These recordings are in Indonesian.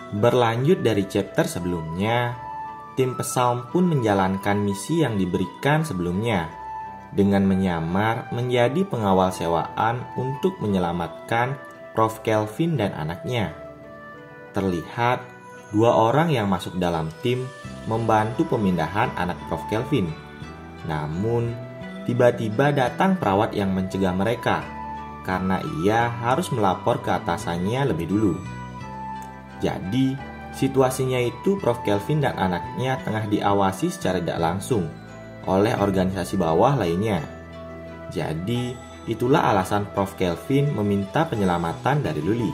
Berlanjut dari chapter sebelumnya, tim Psalm pun menjalankan misi yang diberikan sebelumnya dengan menyamar menjadi pengawal sewaan untuk menyelamatkan Prof. Kelvin dan anaknya. Terlihat dua orang yang masuk dalam tim membantu pemindahan anak Prof. Kelvin. Namun, tiba-tiba datang perawat yang mencegah mereka karena ia harus melapor ke atasannya lebih dulu. Jadi, situasinya itu Prof. Kelvin dan anaknya tengah diawasi secara tidak langsung oleh organisasi bawah lainnya. Jadi, itulah alasan Prof. Kelvin meminta penyelamatan dari Luli.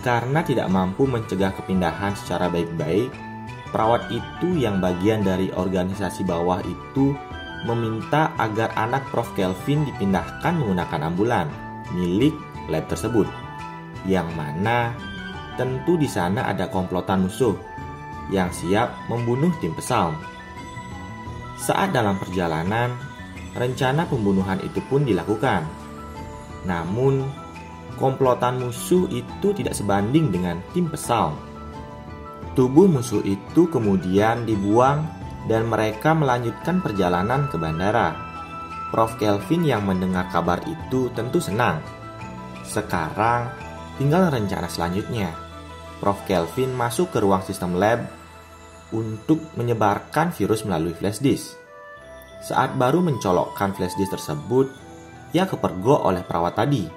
Karena tidak mampu mencegah kepindahan secara baik-baik, perawat itu yang bagian dari organisasi bawah itu meminta agar anak Prof. Kelvin dipindahkan menggunakan ambulan milik lab tersebut, yang mana tentu di sana ada komplotan musuh yang siap membunuh tim Psalm. Saat dalam perjalanan, rencana pembunuhan itu pun dilakukan. Namun, komplotan musuh itu tidak sebanding dengan tim Psalm. Tubuh musuh itu kemudian dibuang dan mereka melanjutkan perjalanan ke bandara. Prof. Kelvin yang mendengar kabar itu tentu senang. Sekarang, tinggal rencana selanjutnya. Prof. Kelvin masuk ke ruang sistem lab untuk menyebarkan virus melalui flash disk. Saat baru mencolokkan flash disk tersebut, ia kepergok oleh perawat tadi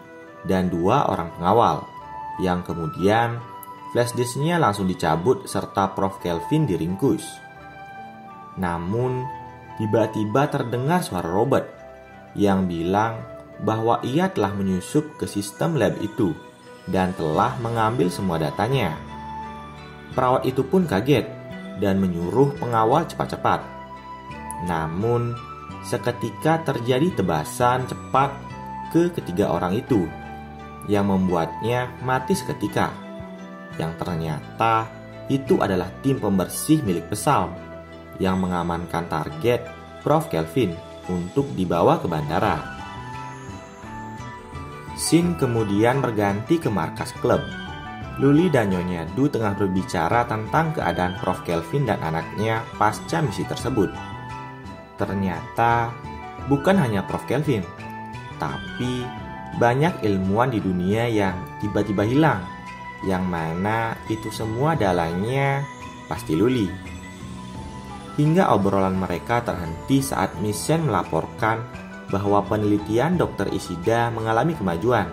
dan dua orang pengawal, yang kemudian flash disknya langsung dicabut serta Prof. Kelvin diringkus. Namun, tiba-tiba terdengar suara Robert yang bilang bahwa ia telah menyusup ke sistem lab itu dan telah mengambil semua datanya. Perawat itu pun kaget dan menyuruh pengawal cepat-cepat. Namun, seketika terjadi tebasan cepat ke ketiga orang itu yang membuatnya mati seketika. Yang ternyata itu adalah tim pembersih milik Psalm yang mengamankan target Prof. Kelvin untuk dibawa ke bandara. Scene kemudian berganti ke markas klub. Luli dan Nyonya Du tengah berbicara tentang keadaan Prof. Kelvin dan anaknya pasca misi tersebut. Ternyata bukan hanya Prof. Kelvin, tapi banyak ilmuwan di dunia yang tiba-tiba hilang, yang mana itu semua dalangnya pasti Luli. Hingga obrolan mereka terhenti saat Misen melaporkan bahwa penelitian Dr. Ishida mengalami kemajuan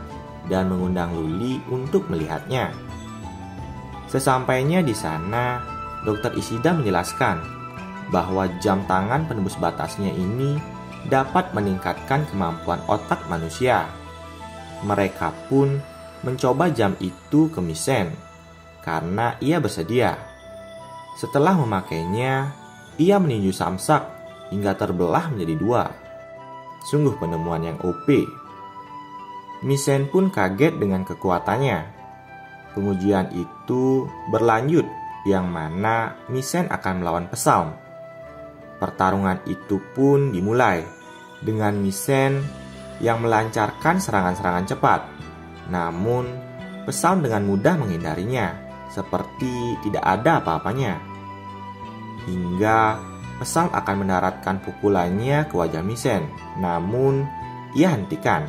dan mengundang Luli untuk melihatnya. Sesampainya di sana, Dr. Ishida menjelaskan bahwa jam tangan penembus batasnya ini dapat meningkatkan kemampuan otak manusia. Mereka pun mencoba jam itu ke Misen karena ia bersedia. Setelah memakainya, ia meninju samsak hingga terbelah menjadi dua. Sungguh penemuan yang OP. Misen pun kaget dengan kekuatannya. Pengujian itu berlanjut, yang mana Misen akan melawan Psalm. Pertarungan itu pun dimulai dengan Misen yang melancarkan serangan-serangan cepat. Namun, Psalm dengan mudah menghindarinya, seperti tidak ada apa-apanya. Hingga Psalm akan mendaratkan pukulannya ke wajah Misen, namun ia hentikan.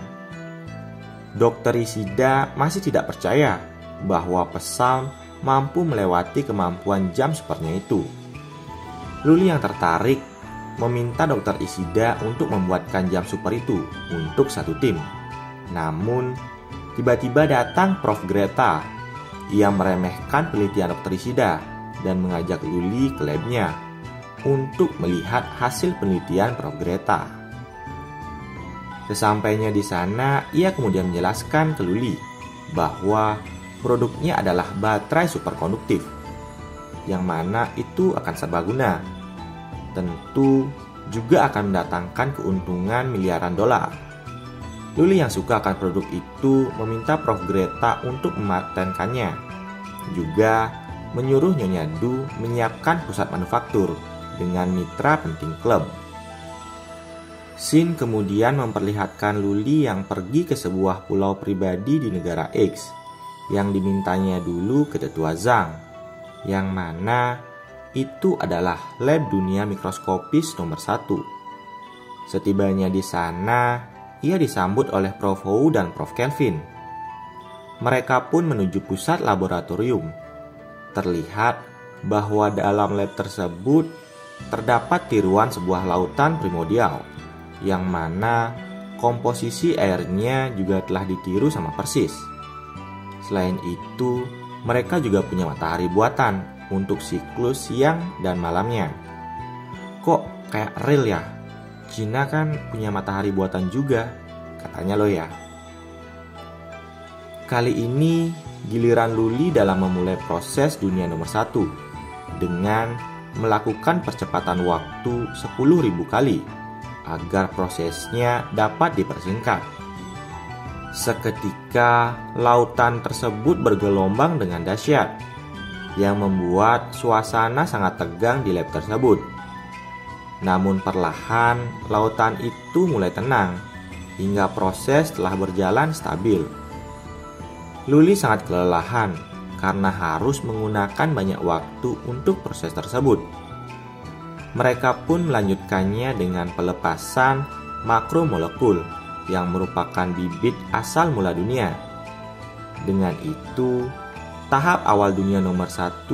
Dr. Ishida masih tidak percaya bahwa Psalm mampu melewati kemampuan jam supernya itu. Luli yang tertarik meminta Dr. Ishida untuk membuatkan jam super itu untuk satu tim. Namun, tiba-tiba datang Prof. Greta. Ia meremehkan penelitian Dr. Ishida dan mengajak Luli ke labnya untuk melihat hasil penelitian Prof. Greta. Sesampainya di sana, ia kemudian menjelaskan ke Luli bahwa produknya adalah baterai superkonduktif, yang mana itu akan serbaguna. Tentu juga akan mendatangkan keuntungan miliaran dolar. Luli yang suka akan produk itu meminta Prof. Greta untuk mematenkannya. Juga menyuruh Nyonya Du menyiapkan pusat manufaktur dengan mitra penting klub. Scene kemudian memperlihatkan Luli yang pergi ke sebuah pulau pribadi di negara X, yang dimintanya dulu ke Tetua Zhang, yang mana itu adalah lab dunia mikroskopis nomor 1. Setibanya di sana, ia disambut oleh Prof. Hou dan Prof. Kelvin. Mereka pun menuju pusat laboratorium. Terlihat bahwa dalam lab tersebut terdapat tiruan sebuah lautan primordial, yang mana komposisi airnya juga telah ditiru sama persis. Selain itu, mereka juga punya matahari buatan untuk siklus siang dan malamnya. Kok kayak real ya? Cina kan punya matahari buatan juga, katanya lo ya. Kali ini giliran Luli dalam memulai proses dunia nomor 1 dengan melakukan percepatan waktu 10.000 kali agar prosesnya dapat dipersingkat. Seketika lautan tersebut bergelombang dengan dahsyat yang membuat suasana sangat tegang di lab tersebut. Namun perlahan lautan itu mulai tenang hingga proses telah berjalan stabil. Luli sangat kelelahan karena harus menggunakan banyak waktu untuk proses tersebut. Mereka pun melanjutkannya dengan pelepasan makromolekul yang merupakan bibit asal mula dunia. Dengan itu, tahap awal dunia nomor 1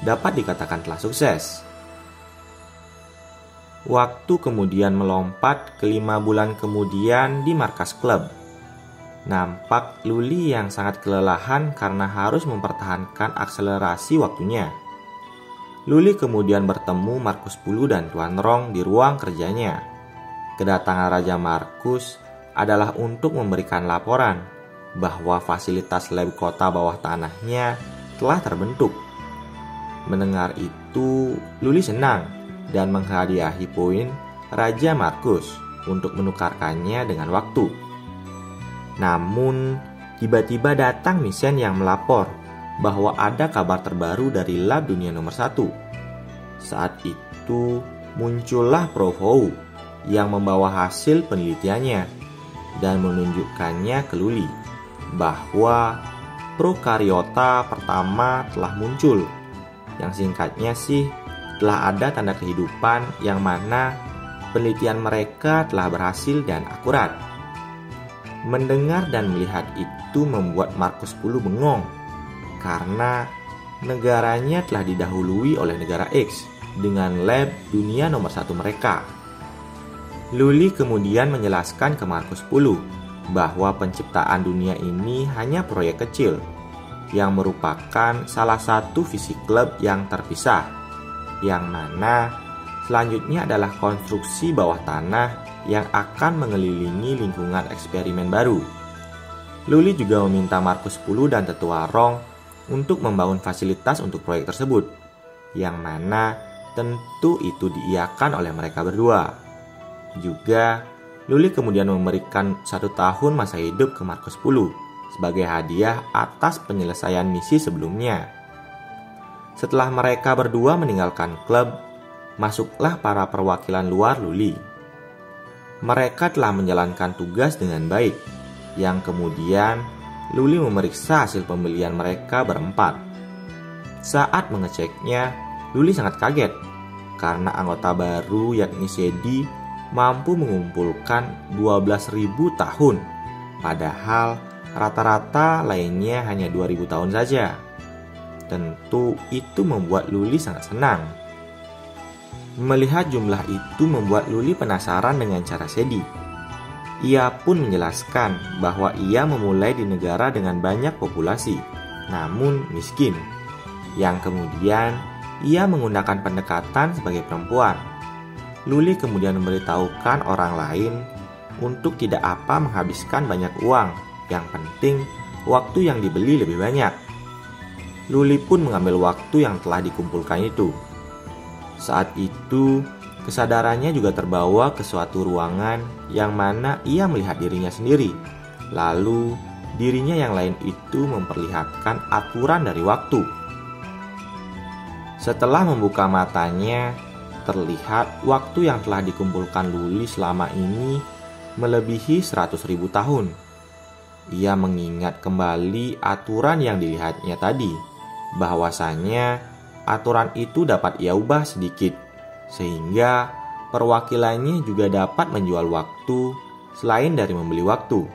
dapat dikatakan telah sukses. Waktu kemudian melompat ke 5 bulan kemudian di markas klub. Nampak Luli yang sangat kelelahan karena harus mempertahankan akselerasi waktunya. Luli kemudian bertemu Markus Pulu dan Tuan Rong di ruang kerjanya. Kedatangan Raja Markus adalah untuk memberikan laporan bahwa fasilitas lab kota bawah tanahnya telah terbentuk. Mendengar itu, Luli senang dan menghadiahi poin Raja Markus untuk menukarkannya dengan waktu. Namun, tiba-tiba datang misen yang melapor bahwa ada kabar terbaru dari lab dunia nomor 1. Saat itu, muncullah Prof. Hou yang membawa hasil penelitiannya dan menunjukkannya ke Luli bahwa prokariota pertama telah muncul. Yang singkatnya sih, telah ada tanda kehidupan yang mana penelitian mereka telah berhasil dan akurat. Mendengar dan melihat itu membuat Markus Pulu bengong karena negaranya telah didahului oleh negara X dengan lab dunia nomor 1 mereka. Luli kemudian menjelaskan ke Markus Pulu bahwa penciptaan dunia ini hanya proyek kecil yang merupakan salah satu visi klub yang terpisah, yang mana selanjutnya adalah konstruksi bawah tanah yang akan mengelilingi lingkungan eksperimen baru. Luli juga meminta Markus Pulu dan Tetua Rong untuk membangun fasilitas untuk proyek tersebut, yang mana tentu itu diiyakan oleh mereka berdua. Juga, Luli kemudian memberikan 1 tahun masa hidup ke Markus Pulu sebagai hadiah atas penyelesaian misi sebelumnya. Setelah mereka berdua meninggalkan klub, masuklah para perwakilan luar Luli. Mereka telah menjalankan tugas dengan baik, yang kemudian Luli memeriksa hasil pembelian mereka berempat. Saat mengeceknya, Luli sangat kaget karena anggota baru yakni Sedi mampu mengumpulkan 12.000 tahun, padahal rata-rata lainnya hanya 2.000 tahun saja. Tentu itu membuat Luli sangat senang. Melihat jumlah itu membuat Luli penasaran dengan cara Sedi. Ia pun menjelaskan bahwa ia memulai di negara dengan banyak populasi, namun miskin, yang kemudian ia menggunakan pendekatan sebagai perempuan. Luli kemudian memberitahukan orang lain untuk tidak apa menghabiskan banyak uang, yang penting waktu yang dibeli lebih banyak. Luli pun mengambil waktu yang telah dikumpulkan itu. Saat itu, kesadarannya juga terbawa ke suatu ruangan yang mana ia melihat dirinya sendiri. Lalu, dirinya yang lain itu memperlihatkan aturan dari waktu. Setelah membuka matanya, terlihat waktu yang telah dikumpulkan Luli selama ini melebihi 100.000 tahun. Ia mengingat kembali aturan yang dilihatnya tadi, bahwasanya aturan itu dapat ia ubah sedikit, sehingga perwakilannya juga dapat menjual waktu selain dari membeli waktu.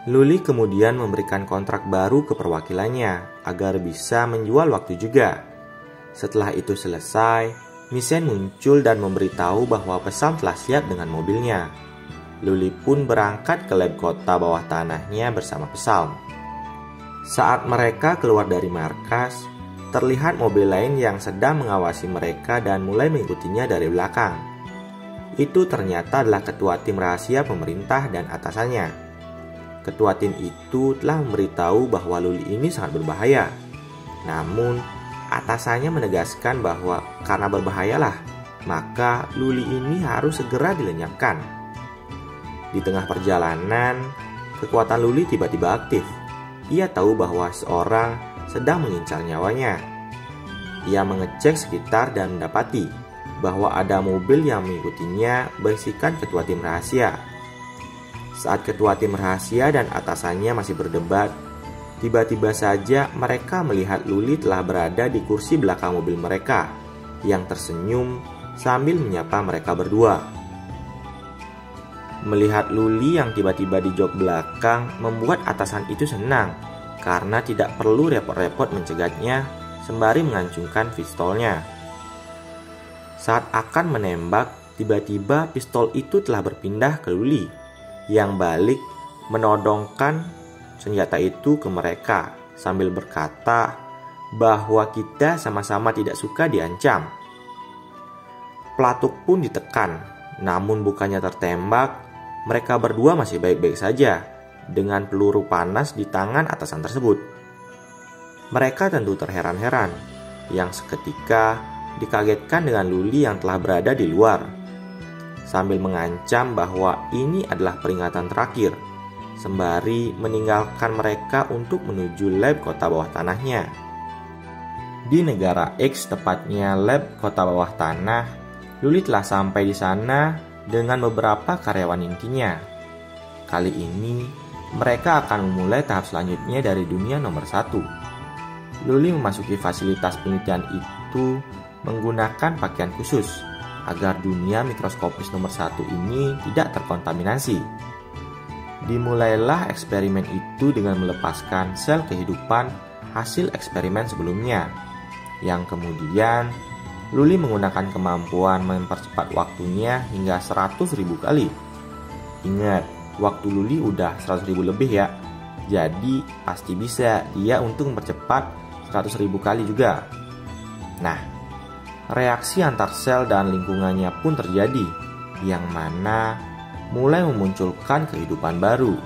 Luli kemudian memberikan kontrak baru ke perwakilannya agar bisa menjual waktu juga. Setelah itu selesai, Misen muncul dan memberitahu bahwa Psalm telah siap dengan mobilnya. Luli pun berangkat ke lab kota bawah tanahnya bersama Psalm. Saat mereka keluar dari markas, terlihat mobil lain yang sedang mengawasi mereka dan mulai mengikutinya dari belakang. Itu ternyata adalah ketua tim rahasia pemerintah dan atasannya. Ketua tim itu telah memberitahu bahwa Luli ini sangat berbahaya. Namun, atasannya menegaskan bahwa karena berbahayalah, maka Luli ini harus segera dilenyapkan. Di tengah perjalanan, kekuatan Luli tiba-tiba aktif. Ia tahu bahwa seorang sedang mengincar nyawanya. Ia mengecek sekitar dan mendapati bahwa ada mobil yang mengikutinya berisikan ketua tim rahasia. Saat ketua tim rahasia dan atasannya masih berdebat, tiba-tiba saja mereka melihat Luli telah berada di kursi belakang mobil mereka, yang tersenyum sambil menyapa mereka berdua. Melihat Luli yang tiba-tiba di jok belakang membuat atasan itu senang, karena tidak perlu repot-repot mencegatnya sembari mengancungkan pistolnya. Saat akan menembak, tiba-tiba pistol itu telah berpindah ke Luli, yang balik menodongkan senjata itu ke mereka sambil berkata bahwa kita sama-sama tidak suka diancam. Pelatuk pun ditekan, namun bukannya tertembak, mereka berdua masih baik-baik saja dengan peluru panas di tangan atasan tersebut. Mereka tentu terheran-heran, yang seketika dikagetkan dengan Luli yang telah berada di luar, sambil mengancam bahwa ini adalah peringatan terakhir, sembari meninggalkan mereka untuk menuju lab kota bawah tanahnya. Di negara X, tepatnya lab kota bawah tanah, Luli telah sampai di sana dengan beberapa karyawan intinya. Kali ini, mereka akan memulai tahap selanjutnya dari dunia nomor 1. Luli memasuki fasilitas penelitian itu menggunakan pakaian khusus agar dunia mikroskopis nomor 1 ini tidak terkontaminasi. Dimulailah eksperimen itu dengan melepaskan sel kehidupan hasil eksperimen sebelumnya, yang kemudian Luli menggunakan kemampuan mempercepat waktunya hingga 100.000 kali. Ingat, waktu Luli udah 100.000 lebih ya, jadi pasti bisa dia untuk mempercepat 100.000 kali juga. Nah, reaksi antar sel dan lingkungannya pun terjadi, yang mana mulai memunculkan kehidupan baru.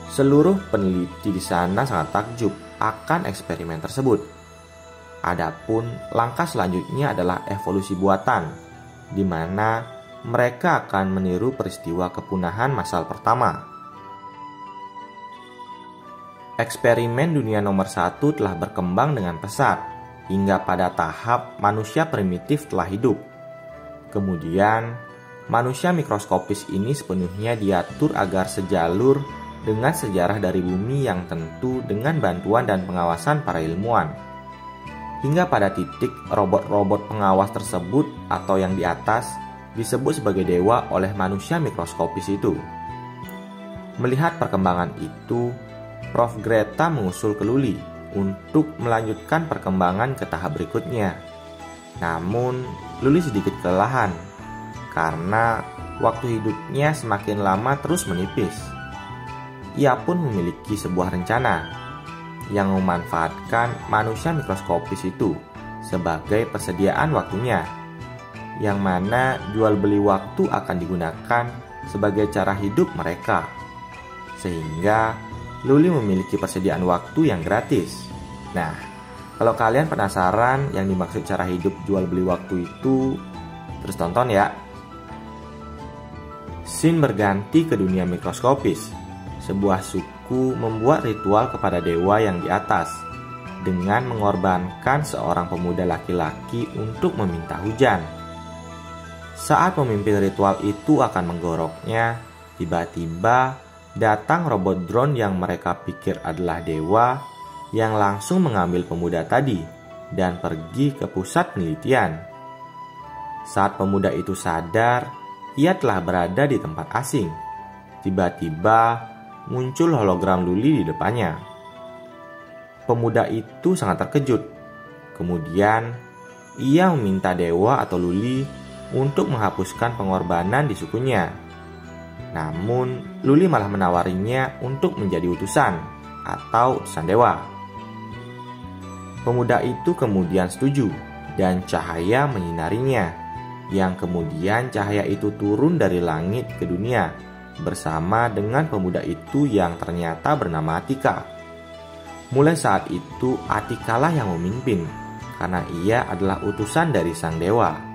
Seluruh peneliti di sana sangat takjub akan eksperimen tersebut. Adapun langkah selanjutnya adalah evolusi buatan, di mana mereka akan meniru peristiwa kepunahan massal pertama. Eksperimen dunia nomor 1 telah berkembang dengan pesat, hingga pada tahap manusia primitif telah hidup. Kemudian, manusia mikroskopis ini sepenuhnya diatur agar sejalur dengan sejarah dari bumi yang tentu dengan bantuan dan pengawasan para ilmuwan. Hingga pada titik robot-robot pengawas tersebut atau yang di atas disebut sebagai dewa oleh manusia mikroskopis itu. Melihat perkembangan itu, Prof. Greta mengusul ke Luli untuk melanjutkan perkembangan ke tahap berikutnya. Namun, Luli sedikit kelelahan karena waktu hidupnya semakin lama terus menipis. Ia pun memiliki sebuah rencana yang memanfaatkan manusia mikroskopis itu sebagai persediaan waktunya, yang mana jual beli waktu akan digunakan sebagai cara hidup mereka, sehingga Luli memiliki persediaan waktu yang gratis. Nah, kalau kalian penasaran yang dimaksud cara hidup jual beli waktu itu, terus tonton ya. Scene berganti ke dunia mikroskopis. Sebuah suku membuat ritual kepada dewa yang di atas dengan mengorbankan seorang pemuda laki-laki untuk meminta hujan. Saat pemimpin ritual itu akan menggoroknya, tiba-tiba datang robot drone yang mereka pikir adalah dewa yang langsung mengambil pemuda tadi dan pergi ke pusat penelitian. Saat pemuda itu sadar, ia telah berada di tempat asing. Tiba-tiba muncul hologram Luli di depannya. Pemuda itu sangat terkejut. Kemudian, ia meminta dewa atau Luli untuk menghapuskan pengorbanan di sukunya. Namun, Luli malah menawarinya untuk menjadi utusan atau utusan dewa. Pemuda itu kemudian setuju dan cahaya menyinarinya, yang kemudian cahaya itu turun dari langit ke dunia bersama dengan pemuda itu yang ternyata bernama Atika. Mulai saat itu Atikalah yang memimpin karena ia adalah utusan dari sang dewa.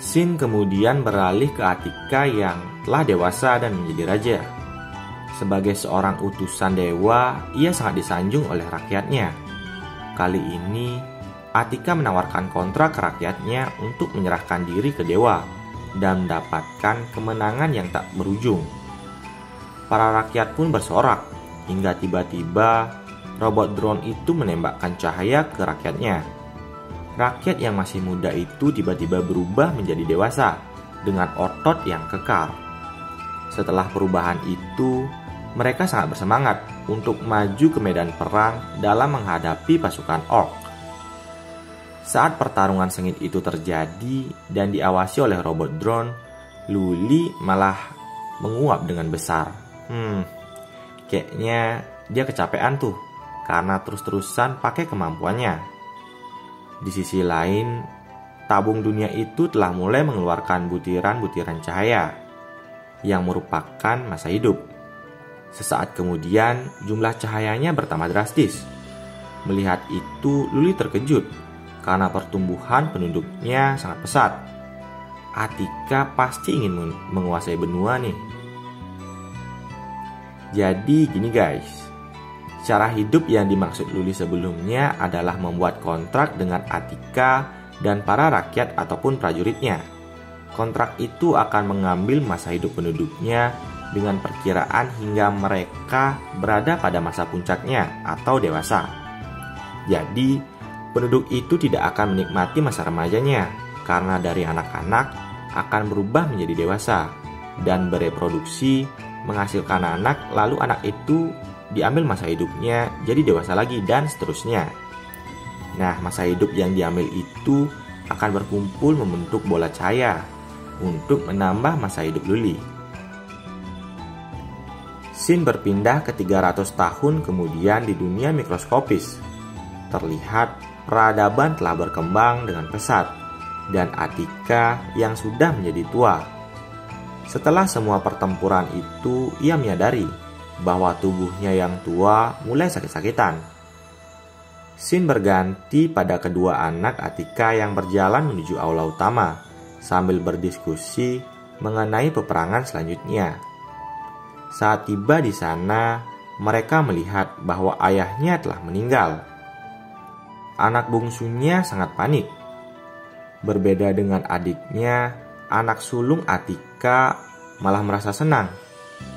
Sin kemudian beralih ke Atika yang telah dewasa dan menjadi raja. Sebagai seorang utusan dewa, ia sangat disanjung oleh rakyatnya. Kali ini, Atika menawarkan kontrak ke rakyatnya untuk menyerahkan diri ke dewa dan mendapatkan kemenangan yang tak berujung. Para rakyat pun bersorak hingga tiba-tiba robot drone itu menembakkan cahaya ke rakyatnya. Rakyat yang masih muda itu tiba-tiba berubah menjadi dewasa dengan otot yang kekal. Setelah perubahan itu, mereka sangat bersemangat untuk maju ke medan perang dalam menghadapi pasukan orc. Saat pertarungan sengit itu terjadi dan diawasi oleh robot drone, Luli malah menguap dengan besar. Kayaknya dia kecapean tuh karena terus-terusan pakai kemampuannya. Di sisi lain, tabung dunia itu telah mulai mengeluarkan butiran-butiran cahaya yang merupakan masa hidup. Sesaat kemudian, jumlah cahayanya bertambah drastis. Melihat itu, Luli terkejut karena pertumbuhan penduduknya sangat pesat. Atika pasti ingin menguasai benua nih. Jadi gini guys, cara hidup yang dimaksud Luli sebelumnya adalah membuat kontrak dengan Atika dan para rakyat ataupun prajuritnya. Kontrak itu akan mengambil masa hidup penduduknya dengan perkiraan hingga mereka berada pada masa puncaknya atau dewasa. Jadi, penduduk itu tidak akan menikmati masa remajanya karena dari anak-anak akan berubah menjadi dewasa dan bereproduksi, menghasilkan anak, lalu anak itu diambil masa hidupnya jadi dewasa lagi dan seterusnya. Nah, masa hidup yang diambil itu akan berkumpul membentuk bola cahaya untuk menambah masa hidup Luli. Sin berpindah ke 300 tahun kemudian di dunia mikroskopis. Terlihat peradaban telah berkembang dengan pesat dan Atika yang sudah menjadi tua. Setelah semua pertempuran itu, ia menyadari bahwa tubuhnya yang tua mulai sakit-sakitan. Sin berganti pada kedua anak Atika yang berjalan menuju aula utama sambil berdiskusi mengenai peperangan selanjutnya. Saat tiba di sana, mereka melihat bahwa ayahnya telah meninggal. Anak bungsunya sangat panik. Berbeda dengan adiknya, anak sulung Atika malah merasa senang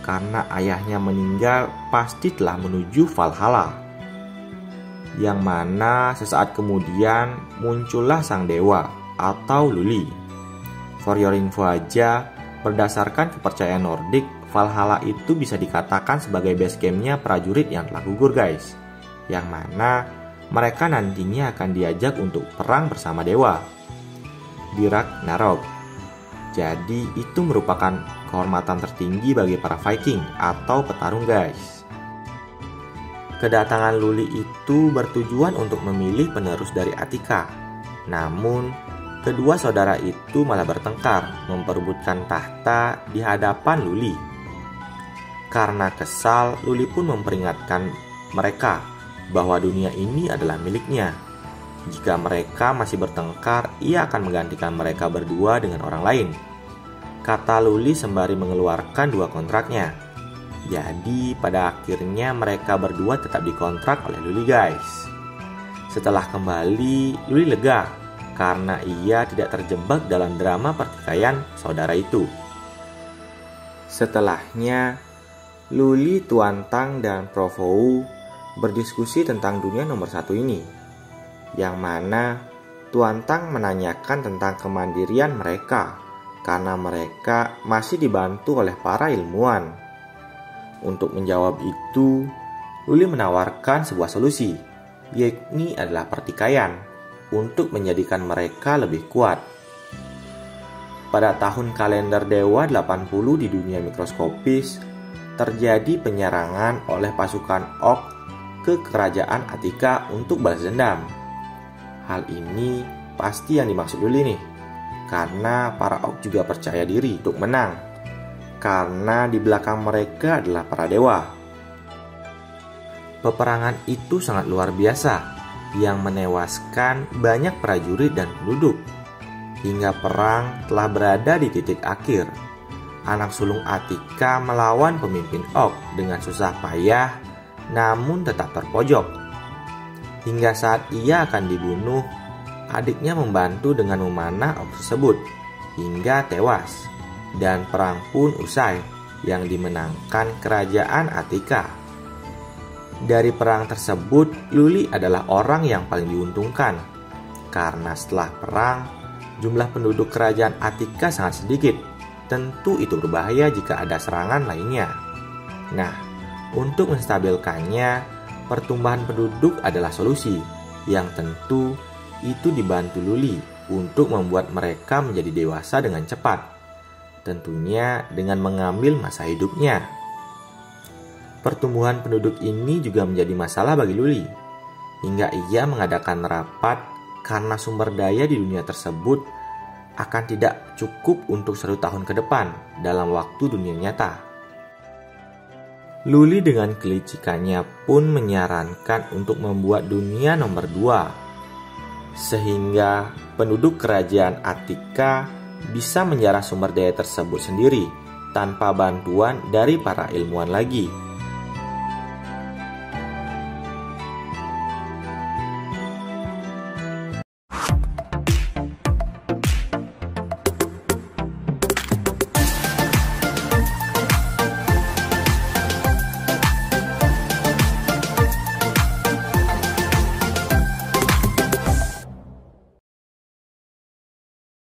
karena ayahnya meninggal pasti telah menuju Valhalla. Yang mana sesaat kemudian muncullah sang dewa atau Luli. For your info aja, berdasarkan kepercayaan Nordik, Valhalla itu bisa dikatakan sebagai base campnya prajurit yang telah gugur guys. Yang mana mereka nantinya akan diajak untuk perang bersama dewa di Ragnarok. Jadi itu merupakan kehormatan tertinggi bagi para Viking atau petarung guys. Kedatangan Luli itu bertujuan untuk memilih penerus dari Atika. Namun, kedua saudara itu malah bertengkar memperebutkan tahta di hadapan Luli. Karena kesal, Luli pun memperingatkan mereka bahwa dunia ini adalah miliknya. Jika mereka masih bertengkar, ia akan menggantikan mereka berdua dengan orang lain, kata Luli sembari mengeluarkan dua kontraknya. Jadi pada akhirnya mereka berdua tetap dikontrak oleh Luli guys. Setelah kembali, Luli lega karena ia tidak terjebak dalam drama pertikaian saudara itu. Setelahnya, Luli, Tuantang, dan Profou berdiskusi tentang dunia nomor 1 ini, yang mana Tuantang menanyakan tentang kemandirian mereka karena mereka masih dibantu oleh para ilmuwan. Untuk menjawab itu, Luli menawarkan sebuah solusi, yakni adalah pertikaian untuk menjadikan mereka lebih kuat. Pada tahun kalender Dewa 80 di dunia mikroskopis, terjadi penyerangan oleh pasukan Orc ke kerajaan Attika untuk balas dendam. Hal ini pasti yang dimaksud Luli nih, karena para Orc juga percaya diri untuk menang, karena di belakang mereka adalah para dewa. Peperangan itu sangat luar biasa, yang menewaskan banyak prajurit dan penduduk. Hingga perang telah berada di titik akhir. Anak sulung Attika melawan pemimpin Orc dengan susah payah, namun tetap terpojok. Hingga saat ia akan dibunuh, adiknya membantu dengan memanah Orc tersebut, hingga tewas. Dan perang pun usai, yang dimenangkan kerajaan Attika. Dari perang tersebut, Luli adalah orang yang paling diuntungkan, karena setelah perang, jumlah penduduk kerajaan Attika sangat sedikit. Tentu itu berbahaya jika ada serangan lainnya. Nah, untuk menstabilkannya, pertumbuhan penduduk adalah solusi, yang tentu itu dibantu Luli untuk membuat mereka menjadi dewasa dengan cepat. Tentunya dengan mengambil masa hidupnya. Pertumbuhan penduduk ini juga menjadi masalah bagi Luli, hingga ia mengadakan rapat karena sumber daya di dunia tersebut akan tidak cukup untuk 1 tahun ke depan dalam waktu dunia nyata. Luli dengan kelicikannya pun menyarankan untuk membuat dunia nomor 2, sehingga penduduk kerajaan Attika bisa menjarah sumber daya tersebut sendiri tanpa bantuan dari para ilmuwan lagi.